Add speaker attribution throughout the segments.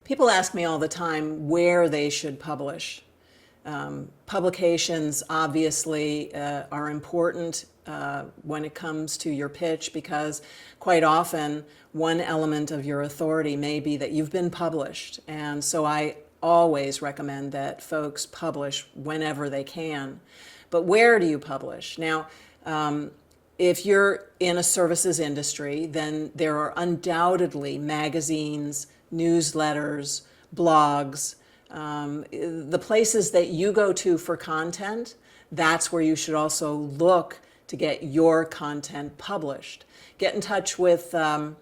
Speaker 1: People ask me all the time where they should publish. Publications obviously are important when it comes to your pitch, because quite often one element of your authority may be that you've been published. And so I always recommend that folks publish whenever they can. But where do you publish? Now, if you're in a services industry, then there are undoubtedly magazines, newsletters, blogs, the places that you go to for content. That's where you should also look to get your content published. Get in touch with the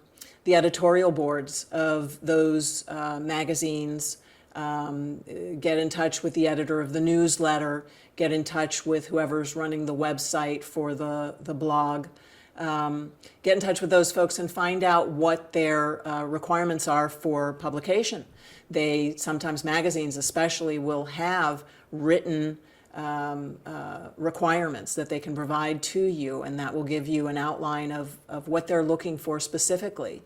Speaker 1: editorial boards of those magazines. Get in touch with the editor of the newsletter. Get in touch with whoever's running the website for the blog. Get in touch with those folks and find out what their requirements are for publication. Sometimes magazines especially will have written requirements that they can provide to you, and that will give you an outline of what they're looking for specifically.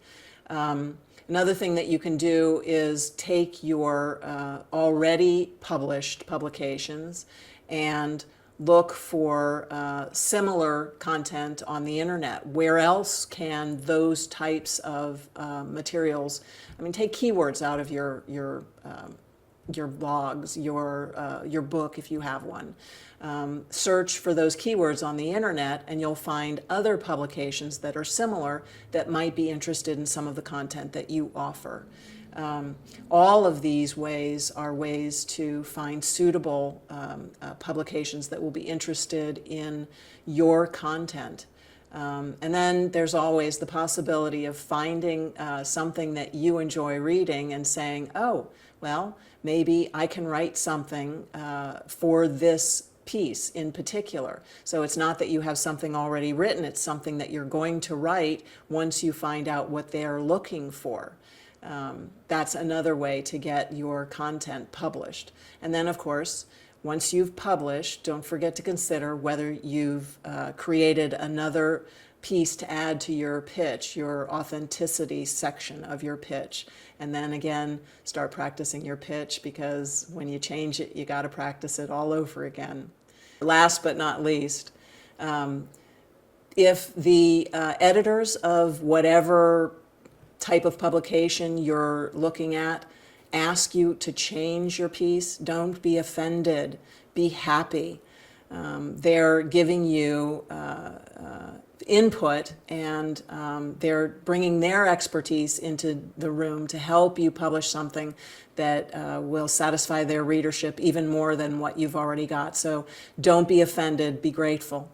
Speaker 1: Another thing that you can do is take your already published publications and look for similar content on the internet. Where else can those types of materials, take keywords out of your blogs, your book if you have one. Search for those keywords on the internet and you'll find other publications that are similar that might be interested in some of the content that you offer. All of these ways are ways to find suitable publications that will be interested in your content. And then there's always the possibility of finding something that you enjoy reading and saying, oh, well, maybe I can write something for this piece in particular. So it's not that you have something already written, it's something that you're going to write once you find out what they're looking for. That's another way to get your content published. And then, of course, once you've published, don't forget to consider whether you've created another piece to add to your pitch, your authenticity section of your pitch. And then again, start practicing your pitch, because when you change it, you got to practice it all over again. Last but not least, if the editors of whatever type of publication you're looking at ask you to change your piece, don't be offended. Be happy. They're giving you input, and they're bringing their expertise into the room to help you publish something that will satisfy their readership even more than what you've already got. So don't be offended, be grateful.